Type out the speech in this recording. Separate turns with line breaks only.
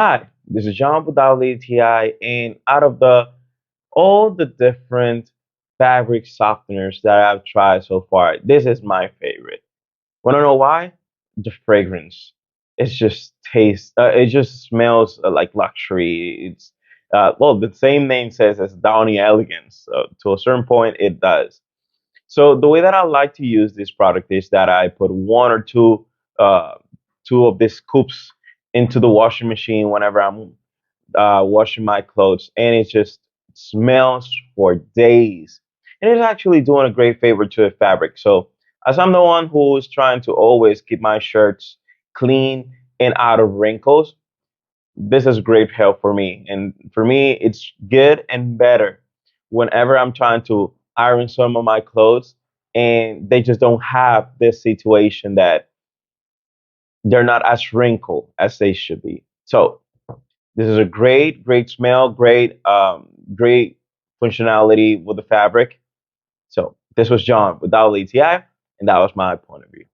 Hi, this is John with Downey TI, and out of the all the different fabric softeners that I've tried so far, this is my favorite. Want to know why? The fragrance. It's just taste. It just smells like luxury. It's well, the same name says as Downey Elegance. So to a certain point, it does. So the way that I like to use this product is that I put one or uh, two of these scoops into the washing machine whenever I'm washing my clothes, and it just smells for days. And it's actually doing a great favor to the fabric. So, as I'm the one who is trying to always keep my shirts clean and out of wrinkles, this is great help for me. And for me, it's good and better whenever I'm trying to iron some of my clothes and they just don't have this situation that they're not as wrinkled as they should be. So, this is a great smell, great functionality with the fabric. So this was John with ATI, and that was my point of view.